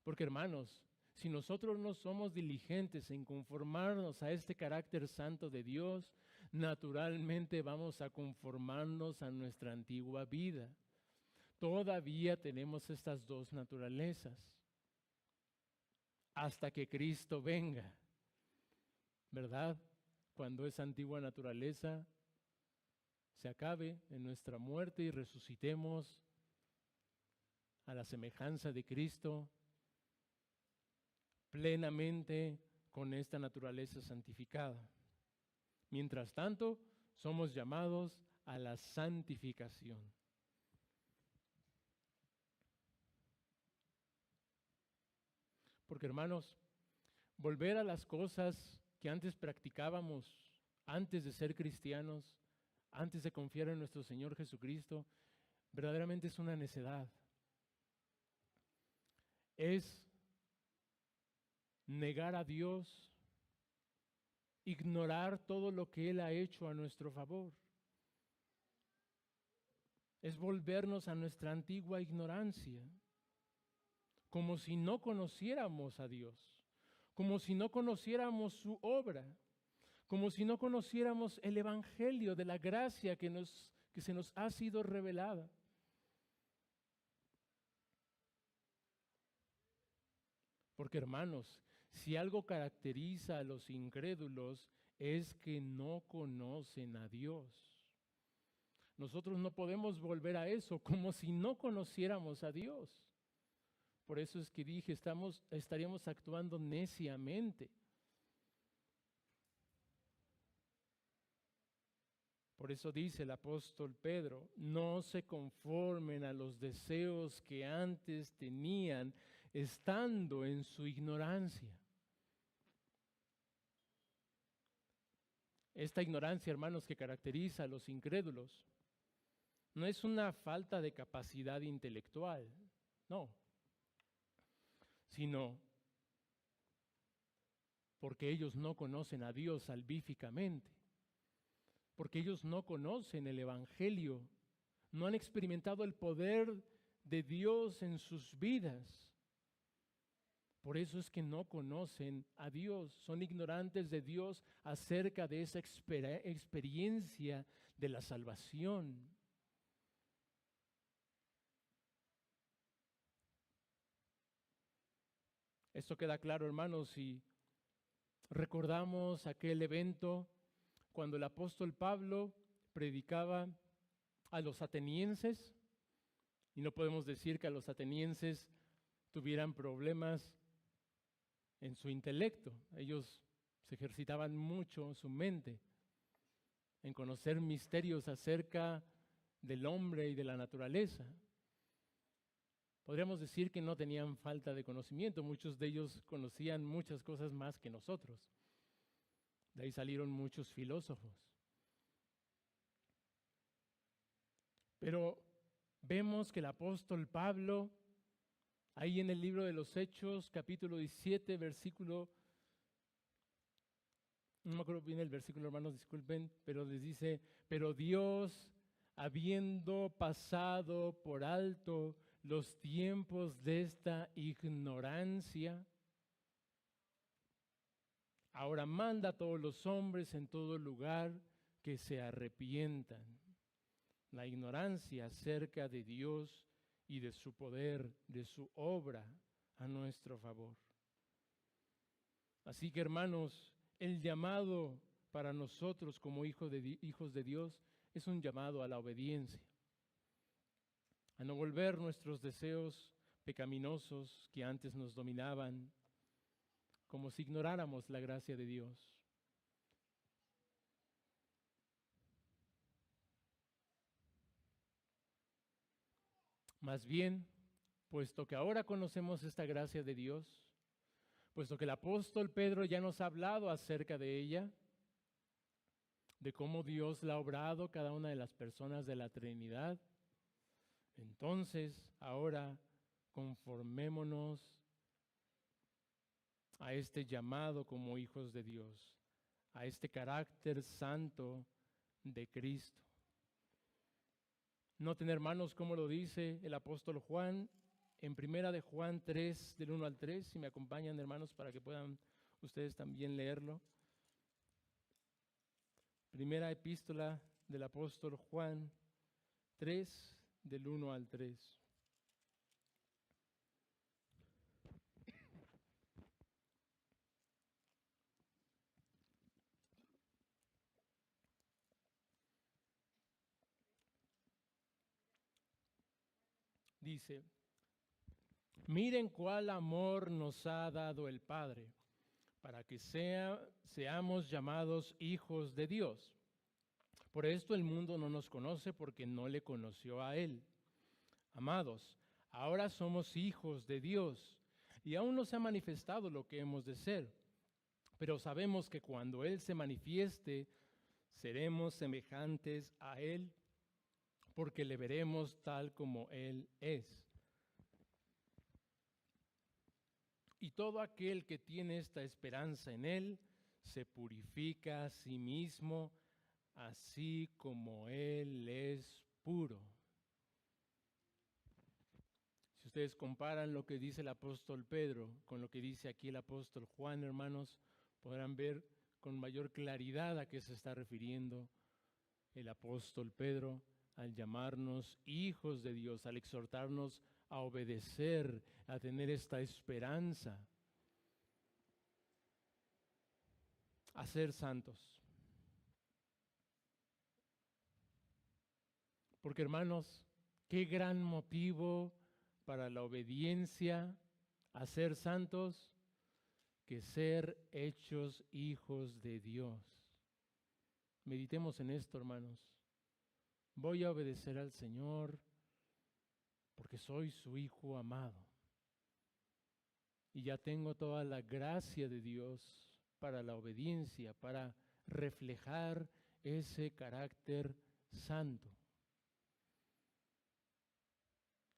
Porque hermanos, si nosotros no somos diligentes en conformarnos a este carácter santo de Dios, naturalmente vamos a conformarnos a nuestra antigua vida. Todavía tenemos estas dos naturalezas hasta que Cristo venga, ¿verdad? Cuando esa antigua naturaleza se acabe en nuestra muerte y resucitemos a la semejanza de Cristo plenamente con esta naturaleza santificada. Mientras tanto, somos llamados a la santificación. Porque hermanos, volver a las cosas que antes practicábamos, antes de ser cristianos, antes de confiar en nuestro Señor Jesucristo, verdaderamente es una necedad. Es negar a Dios, ignorar todo lo que Él ha hecho a nuestro favor. Es volvernos a nuestra antigua ignorancia, como si no conociéramos a Dios, como si no conociéramos su obra, como si no conociéramos el evangelio de la gracia que se nos ha sido revelada. Porque hermanos, si algo caracteriza a los incrédulos es que no conocen a Dios. Nosotros no podemos volver a eso como si no conociéramos a Dios. Por eso es que dije, estaríamos actuando neciamente. Por eso dice el apóstol Pedro, no se conformen a los deseos que antes tenían estando en su ignorancia. Esta ignorancia, hermanos, que caracteriza a los incrédulos, no es una falta de capacidad intelectual, no, sino porque ellos no conocen a Dios salvíficamente, porque ellos no conocen el evangelio, no han experimentado el poder de Dios en sus vidas. Por eso es que no conocen a Dios, son ignorantes de Dios acerca de esa experiencia de la salvación. Esto queda claro, hermanos, si recordamos aquel evento cuando el apóstol Pablo predicaba a los atenienses, y no podemos decir que a los atenienses tuvieran problemas en su intelecto. Ellos se ejercitaban mucho su mente en conocer misterios acerca del hombre y de la naturaleza. Podríamos decir que no tenían falta de conocimiento, muchos de ellos conocían muchas cosas más que nosotros. De ahí salieron muchos filósofos. Pero vemos que el apóstol Pablo, ahí en el libro de los Hechos, capítulo 17, versículo, no me acuerdo bien el versículo, hermanos, disculpen, pero les dice, pero Dios, habiendo pasado por alto los tiempos de esta ignorancia, ahora manda a todos los hombres en todo lugar que se arrepientan. La ignorancia acerca de Dios y de su poder, de su obra a nuestro favor. Así que, hermanos, el llamado para nosotros como hijos de Dios es un llamado a la obediencia, a no volver nuestros deseos pecaminosos que antes nos dominaban, como si ignoráramos la gracia de Dios. Más bien, puesto que ahora conocemos esta gracia de Dios, puesto que el apóstol Pedro ya nos ha hablado acerca de ella, de cómo Dios la ha obrado cada una de las personas de la Trinidad, entonces ahora conformémonos a este llamado como hijos de Dios, a este carácter santo de Cristo. Noten, hermanos, como lo dice el apóstol Juan en Primera de Juan 3, del 1 al 3, si me acompañan, hermanos, para que puedan ustedes también leerlo. Primera epístola del apóstol Juan 3, del 1 al 3. Dice: miren cuál amor nos ha dado el Padre, para que seamos llamados hijos de Dios. Por esto el mundo no nos conoce, porque no le conoció a Él. Amados, ahora somos hijos de Dios, y aún no se ha manifestado lo que hemos de ser. Pero sabemos que cuando Él se manifieste, seremos semejantes a Él, porque le veremos tal como Él es. Y todo aquel que tiene esta esperanza en Él, se purifica a sí mismo, así como Él es puro. Si ustedes comparan lo que dice el apóstol Pedro con lo que dice aquí el apóstol Juan, hermanos, podrán ver con mayor claridad a qué se está refiriendo el apóstol Pedro al llamarnos hijos de Dios, al exhortarnos a obedecer, a tener esta esperanza, a ser santos. Porque, hermanos, qué gran motivo para la obediencia a ser santos que ser hechos hijos de Dios. Meditemos en esto, hermanos. Voy a obedecer al Señor porque soy su hijo amado. Y ya tengo toda la gracia de Dios para la obediencia, para reflejar ese carácter santo.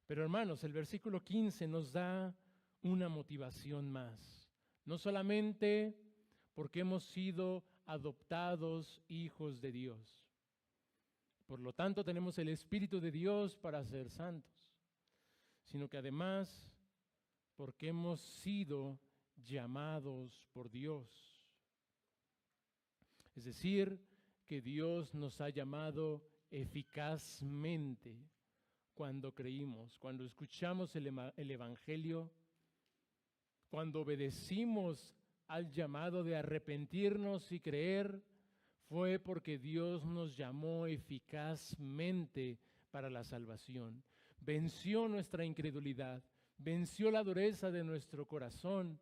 Pero hermanos, el versículo 15 nos da una motivación más. No solamente porque hemos sido adoptados hijos de Dios. Por lo tanto, tenemos el Espíritu de Dios para ser santos, sino que además porque hemos sido llamados por Dios. Es decir, que Dios nos ha llamado eficazmente cuando creímos, cuando escuchamos el Evangelio, cuando obedecimos al llamado de arrepentirnos y creer, fue porque Dios nos llamó eficazmente para la salvación. Venció nuestra incredulidad, venció la dureza de nuestro corazón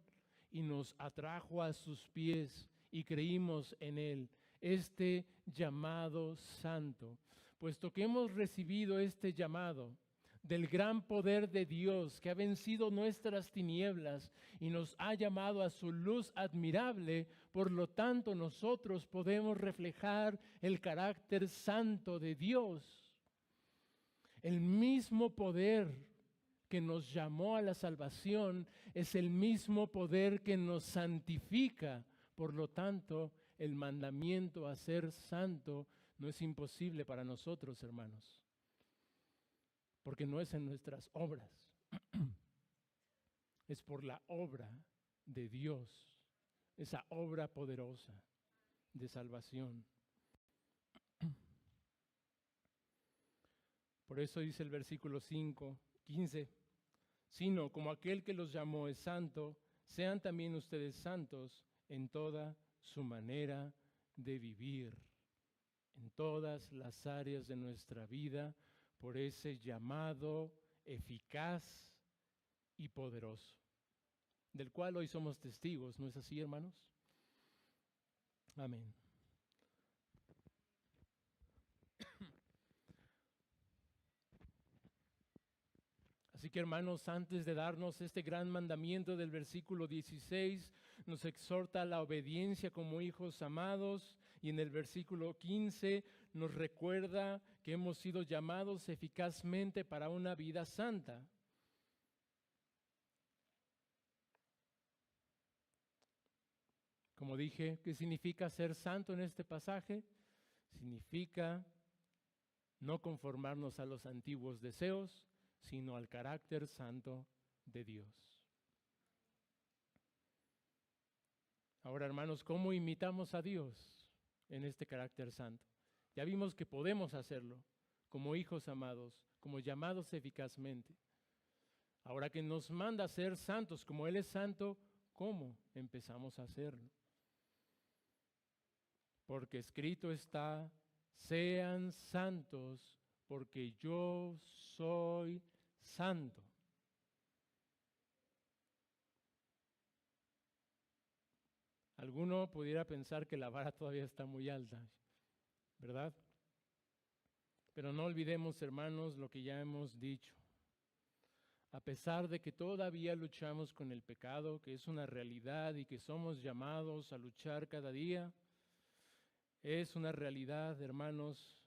y nos atrajo a sus pies y creímos en Él, este llamado santo. Puesto que hemos recibido este llamado del gran poder de Dios que ha vencido nuestras tinieblas y nos ha llamado a su luz admirable, por lo tanto nosotros podemos reflejar el carácter santo de Dios. El mismo poder que nos llamó a la salvación es el mismo poder que nos santifica. Por lo tanto, el mandamiento a ser santo no es imposible para nosotros, hermanos, porque no es en nuestras obras, es por la obra de Dios, esa obra poderosa de salvación. Por eso dice el versículo 15, sino como aquel que los llamó es santo, sean también ustedes santos en toda su manera de vivir, en todas las áreas de nuestra vida, por ese llamado eficaz y poderoso, del cual hoy somos testigos, ¿no es así, hermanos? Amén. Así que, hermanos, antes de darnos este gran mandamiento del versículo 16, nos exhorta a la obediencia como hijos amados, y en el versículo 15 nos recuerda que hemos sido llamados eficazmente para una vida santa. Como dije, ¿qué significa ser santo en este pasaje? Significa no conformarnos a los antiguos deseos, sino al carácter santo de Dios. Ahora, hermanos, ¿cómo imitamos a Dios en este carácter santo? Ya vimos que podemos hacerlo como hijos amados, como llamados eficazmente. Ahora que nos manda a ser santos como Él es santo, ¿cómo empezamos a hacerlo? Porque escrito está, sean santos porque yo soy santo. Alguno pudiera pensar que la vara todavía está muy alta, ¿verdad? Pero no olvidemos, hermanos, lo que ya hemos dicho. A pesar de que todavía luchamos con el pecado, que es una realidad y que somos llamados a luchar cada día, es una realidad, hermanos,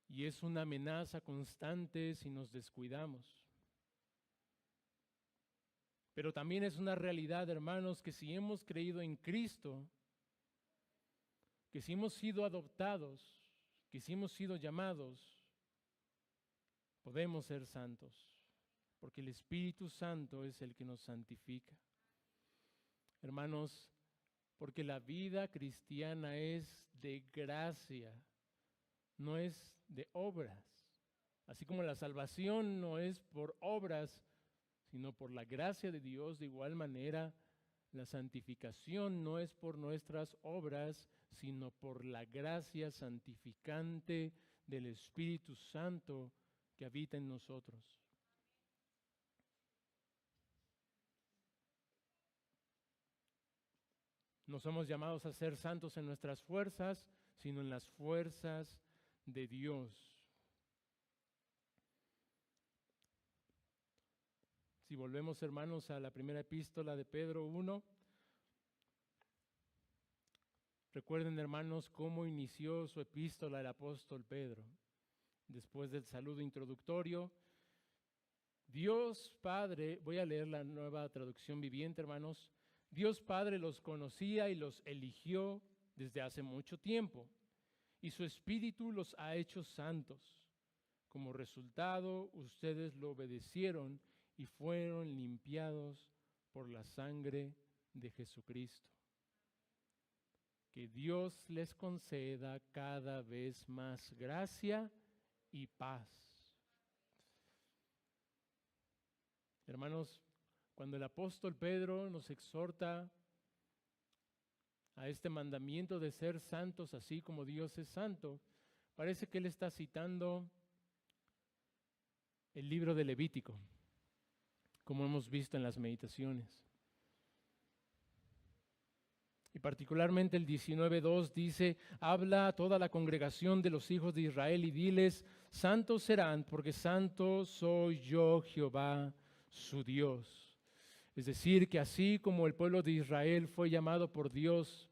y es una amenaza constante si nos descuidamos. Pero también es una realidad, hermanos, que si hemos creído en Cristo, que si hemos sido adoptados, que si hemos sido llamados, podemos ser santos, porque el Espíritu Santo es el que nos santifica. Hermanos, porque la vida cristiana es de gracia, no es de obras. Así como la salvación no es por obras, sino por la gracia de Dios, de igual manera, la santificación no es por nuestras obras, sino por la gracia santificante del Espíritu Santo que habita en nosotros. No somos llamados a ser santos en nuestras fuerzas, sino en las fuerzas de Dios. Si volvemos, hermanos, a la primera epístola de Pedro 1, recuerden, hermanos, cómo inició su epístola el apóstol Pedro. Después del saludo introductorio, Dios Padre, voy a leer la Nueva Traducción Viviente, hermanos. Dios Padre los conocía y los eligió desde hace mucho tiempo, y su Espíritu los ha hecho santos. Como resultado, ustedes lo obedecieron y fueron limpiados por la sangre de Jesucristo. Que Dios les conceda cada vez más gracia y paz. Hermanos, cuando el apóstol Pedro nos exhorta a este mandamiento de ser santos así como Dios es santo, parece que él está citando el libro de Levítico, como hemos visto en las meditaciones. Y particularmente el 19:2 dice, habla a toda la congregación de los hijos de Israel y diles, santos serán porque santo soy yo Jehová, su Dios. Es decir, que así como el pueblo de Israel fue llamado por Dios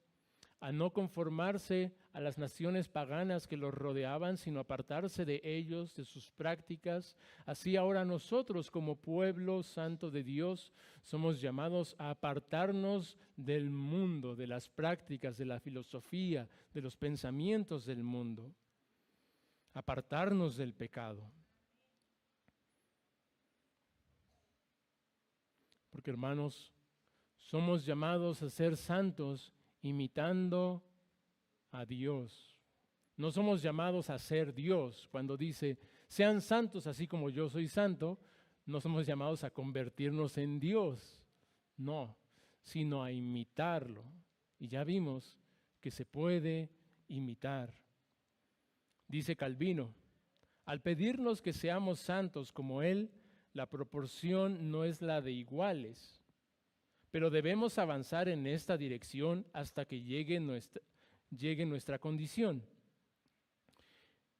a no conformarse a las naciones paganas que los rodeaban, sino apartarse de ellos, de sus prácticas, así ahora nosotros como pueblo santo de Dios somos llamados a apartarnos del mundo, de las prácticas, de la filosofía, de los pensamientos del mundo, apartarnos del pecado. Porque, hermanos, somos llamados a ser santos imitando a Dios. No somos llamados a ser Dios. Cuando dice, sean santos así como yo soy santo, no somos llamados a convertirnos en Dios. No, sino a imitarlo. Y ya vimos que se puede imitar. Dice Calvino, al pedirnos que seamos santos como Él, la proporción no es la de iguales, pero debemos avanzar en esta dirección hasta que llegue nuestra condición.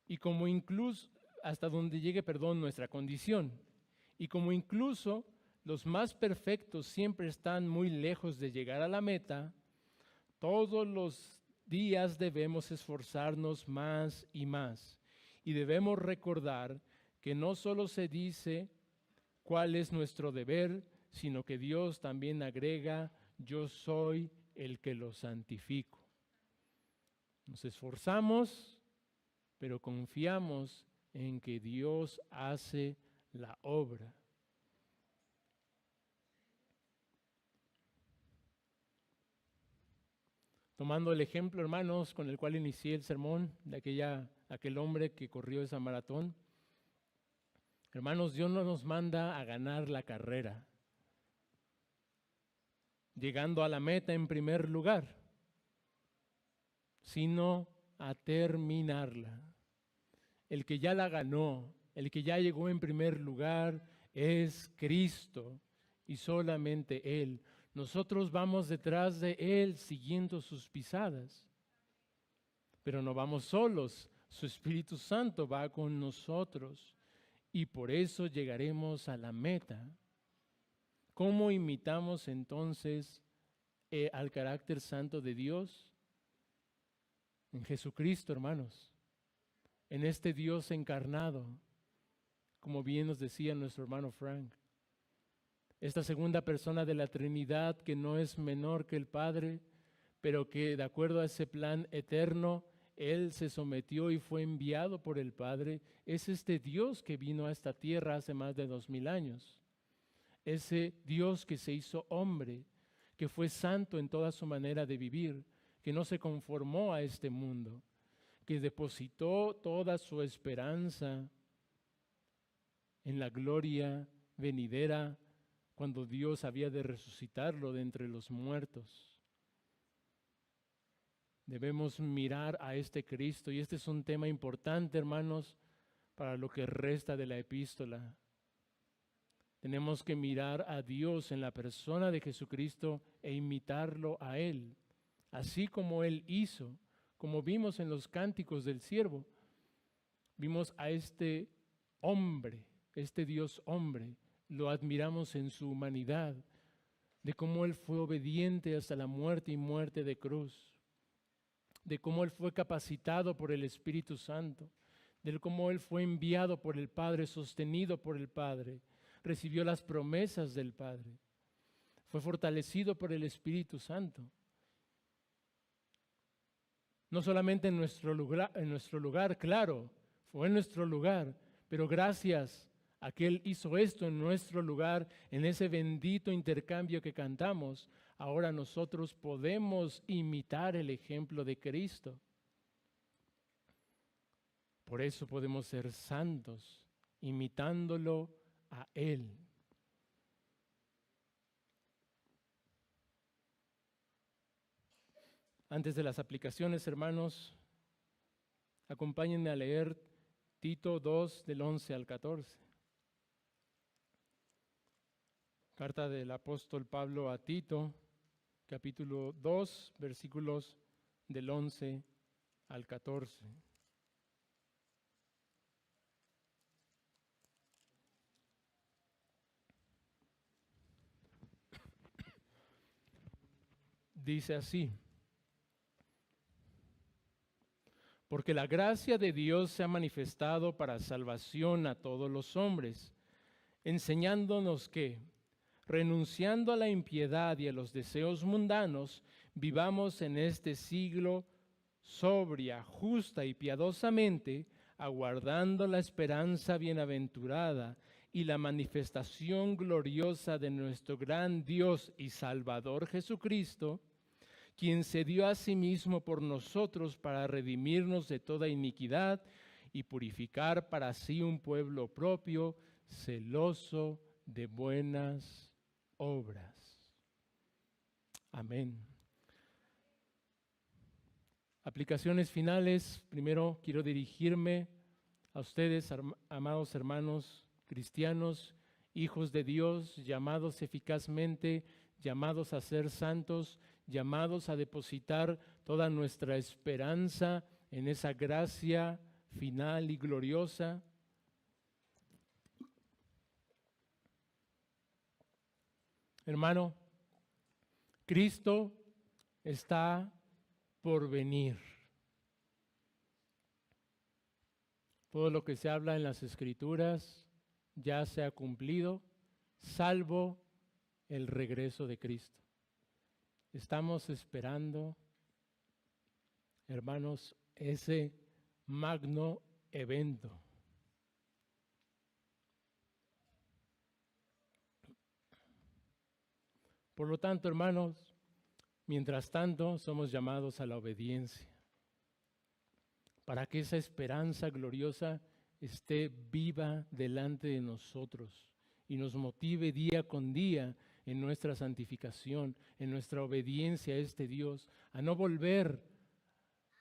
Y como incluso, hasta donde llegue, nuestra condición. Y como incluso los más perfectos siempre están muy lejos de llegar a la meta, todos los días debemos esforzarnos más y más. Y debemos recordar que no solo se dice cuál es nuestro deber, sino que Dios también agrega, yo soy el que lo santifico. Nos esforzamos, pero confiamos en que Dios hace la obra. Tomando el ejemplo, hermanos, con el cual inicié el sermón de aquel hombre que corrió esa maratón. Hermanos, Dios no nos manda a ganar la carrera, llegando a la meta en primer lugar, sino a terminarla. El que ya la ganó, el que ya llegó en primer lugar es Cristo y solamente Él. Nosotros vamos detrás de Él siguiendo sus pisadas, pero no vamos solos. Su Espíritu Santo va con nosotros y por eso llegaremos a la meta. ¿Cómo imitamos entonces al carácter santo de Dios? En Jesucristo, hermanos, en este Dios encarnado, como bien nos decía nuestro hermano Frank. Esta segunda persona de la Trinidad que no es menor que el Padre, pero que de acuerdo a ese plan eterno, Él se sometió y fue enviado por el Padre. Es este Dios que vino a esta tierra hace más de 2000 años. Ese Dios que se hizo hombre, que fue santo en toda su manera de vivir, que no se conformó a este mundo, que depositó toda su esperanza en la gloria venidera cuando Dios había de resucitarlo de entre los muertos. Debemos mirar a este Cristo, y este es un tema importante, hermanos, para lo que resta de la epístola. Tenemos que mirar a Dios en la persona de Jesucristo e imitarlo a Él, así como Él hizo, como vimos en los cánticos del siervo. Vimos a este hombre, este Dios hombre, lo admiramos en su humanidad, de cómo Él fue obediente hasta la muerte y muerte de cruz, de cómo Él fue capacitado por el Espíritu Santo, de cómo Él fue enviado por el Padre, sostenido por el Padre, recibió las promesas del Padre, fue fortalecido por el Espíritu Santo. No solamente en nuestro lugar, claro, fue en nuestro lugar, pero gracias a que Él hizo esto en nuestro lugar, en ese bendito intercambio que cantamos, ahora nosotros podemos imitar el ejemplo de Cristo. Por eso podemos ser santos, imitándolo a Él. Antes de las aplicaciones, hermanos, acompáñenme a leer Tito 2, del 11 al 14. Carta del apóstol Pablo a Tito, capítulo 2, versículos del 11 al 14. Dice así: porque la gracia de Dios se ha manifestado para salvación a todos los hombres, enseñándonos que, renunciando a la impiedad y a los deseos mundanos, vivamos en este siglo sobria, justa y piadosamente, aguardando la esperanza bienaventurada y la manifestación gloriosa de nuestro gran Dios y Salvador Jesucristo, quien se dio a sí mismo por nosotros para redimirnos de toda iniquidad y purificar para sí un pueblo propio, celoso de buenas obras. Amén. Aplicaciones finales. Primero quiero dirigirme a ustedes, amados hermanos cristianos, hijos de Dios, llamados eficazmente, llamados a ser santos, llamados a depositar toda nuestra esperanza en esa gracia final y gloriosa. Hermano, Cristo está por venir. Todo lo que se habla en las Escrituras ya se ha cumplido, salvo el regreso de Cristo. Estamos esperando, hermanos, ese magno evento. Por lo tanto, hermanos, mientras tanto somos llamados a la obediencia, para que esa esperanza gloriosa esté viva delante de nosotros y nos motive día con día en nuestra santificación, en nuestra obediencia a este Dios, a no volver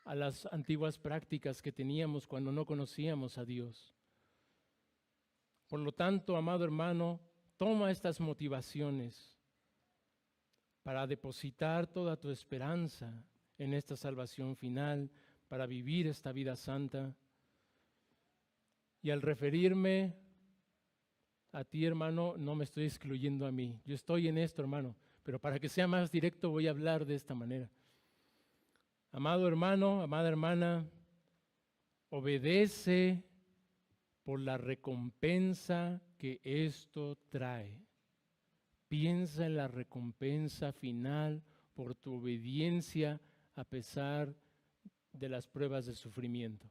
a las antiguas prácticas que teníamos cuando no conocíamos a Dios. Por lo tanto, amado hermano, toma estas motivaciones para depositar toda tu esperanza en esta salvación final, para vivir esta vida santa. Y al referirme a ti, hermano, no me estoy excluyendo a mí. Yo estoy en esto, hermano, pero para que sea más directo voy a hablar de esta manera. Amado hermano, amada hermana, obedece por la recompensa que esto trae. Piensa en la recompensa final por tu obediencia a pesar de las pruebas de sufrimiento.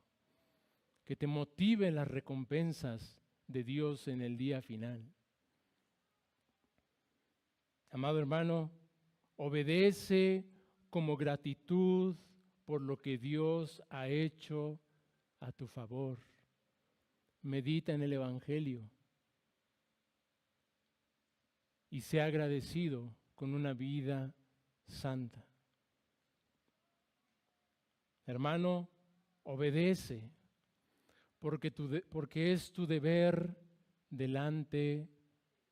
Que te motiven las recompensas de Dios en el día final. Amado hermano, obedece como gratitud por lo que Dios ha hecho a tu favor. Medita en el Evangelio y sea agradecido con una vida santa. Hermano, obedece porque es tu deber delante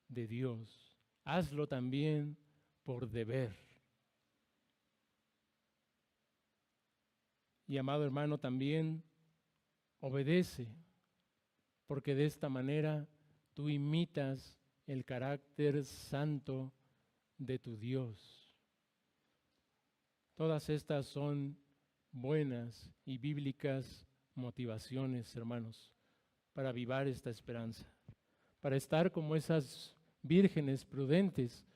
de Dios. Hazlo también por deber. Y amado hermano, también obedece, porque de esta manera tú imitas el carácter santo de tu Dios. Todas estas son buenas y bíblicas motivaciones, hermanos, para avivar esta esperanza, para estar como esas vírgenes prudentes,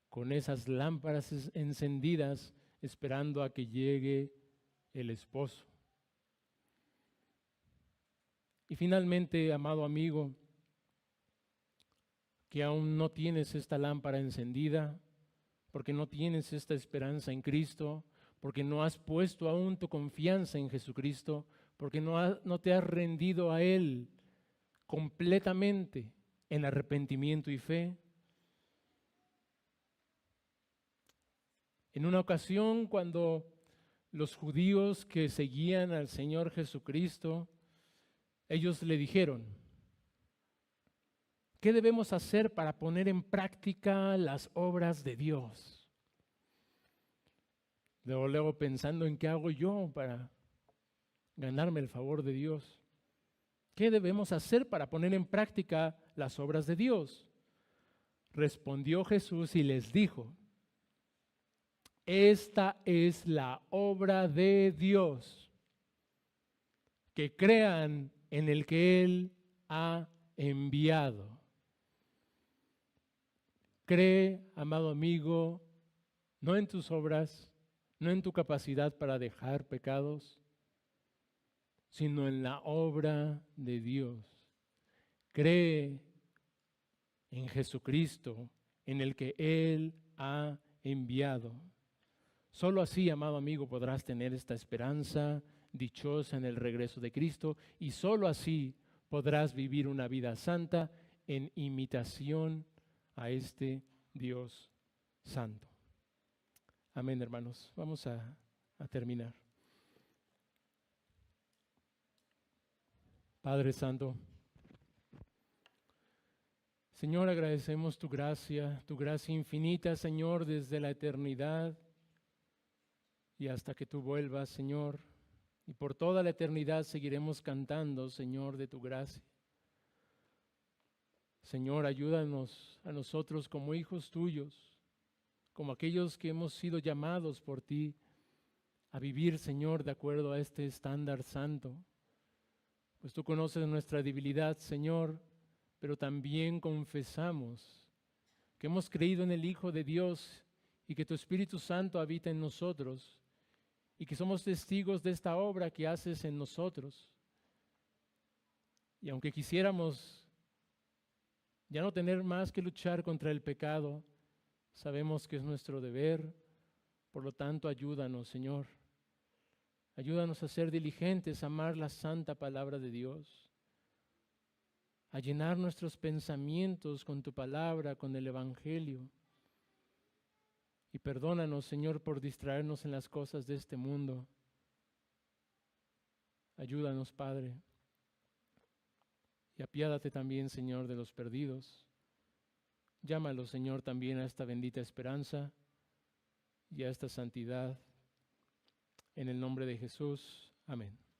con esas lámparas encendidas, esperando a que llegue el esposo. Y finalmente, amado amigo, que aún no tienes esta lámpara encendida, porque no tienes esta esperanza en Cristo, porque no has puesto aún tu confianza en Jesucristo, porque no te has rendido a Él completamente en arrepentimiento y fe. En una ocasión, cuando los judíos que seguían al Señor Jesucristo, ellos le dijeron: ¿qué debemos hacer para poner en práctica las obras de Dios? Luego pensando en qué hago yo para ganarme el favor de Dios. ¿Qué debemos hacer para poner en práctica las obras de Dios? Respondió Jesús y les dijo: esta es la obra de Dios, que crean en el que Él ha enviado. Cree, amado amigo, no en tus obras, no en tu capacidad para dejar pecados, sino en la obra de Dios. Cree en Jesucristo, en el que Él ha enviado. Solo así, amado amigo, podrás tener esta esperanza dichosa en el regreso de Cristo, y solo así podrás vivir una vida santa en imitación a este Dios santo. Amén, hermanos. Vamos a terminar. Padre Santo, Señor, agradecemos tu gracia infinita, Señor, desde la eternidad y hasta que tú vuelvas, Señor. Y por toda la eternidad seguiremos cantando, Señor, de tu gracia. Señor, ayúdanos a nosotros como hijos tuyos, como aquellos que hemos sido llamados por ti a vivir, Señor, de acuerdo a este estándar santo. Pues tú conoces nuestra debilidad, Señor, pero también confesamos que hemos creído en el Hijo de Dios y que tu Espíritu Santo habita en nosotros y que somos testigos de esta obra que haces en nosotros. Y aunque quisiéramos ya no tener más que luchar contra el pecado, Sabemos que es nuestro deber, por lo tanto, ayúdanos, Señor. Ayúdanos a ser diligentes, a amar la santa palabra de Dios, a llenar nuestros pensamientos con tu palabra, con el Evangelio. Y perdónanos, Señor, por distraernos en las cosas de este mundo. Ayúdanos, Padre. Y apiádate también, Señor, de los perdidos. Llámalos, Señor, también a esta bendita esperanza y a esta santidad. En el nombre de Jesús. Amén.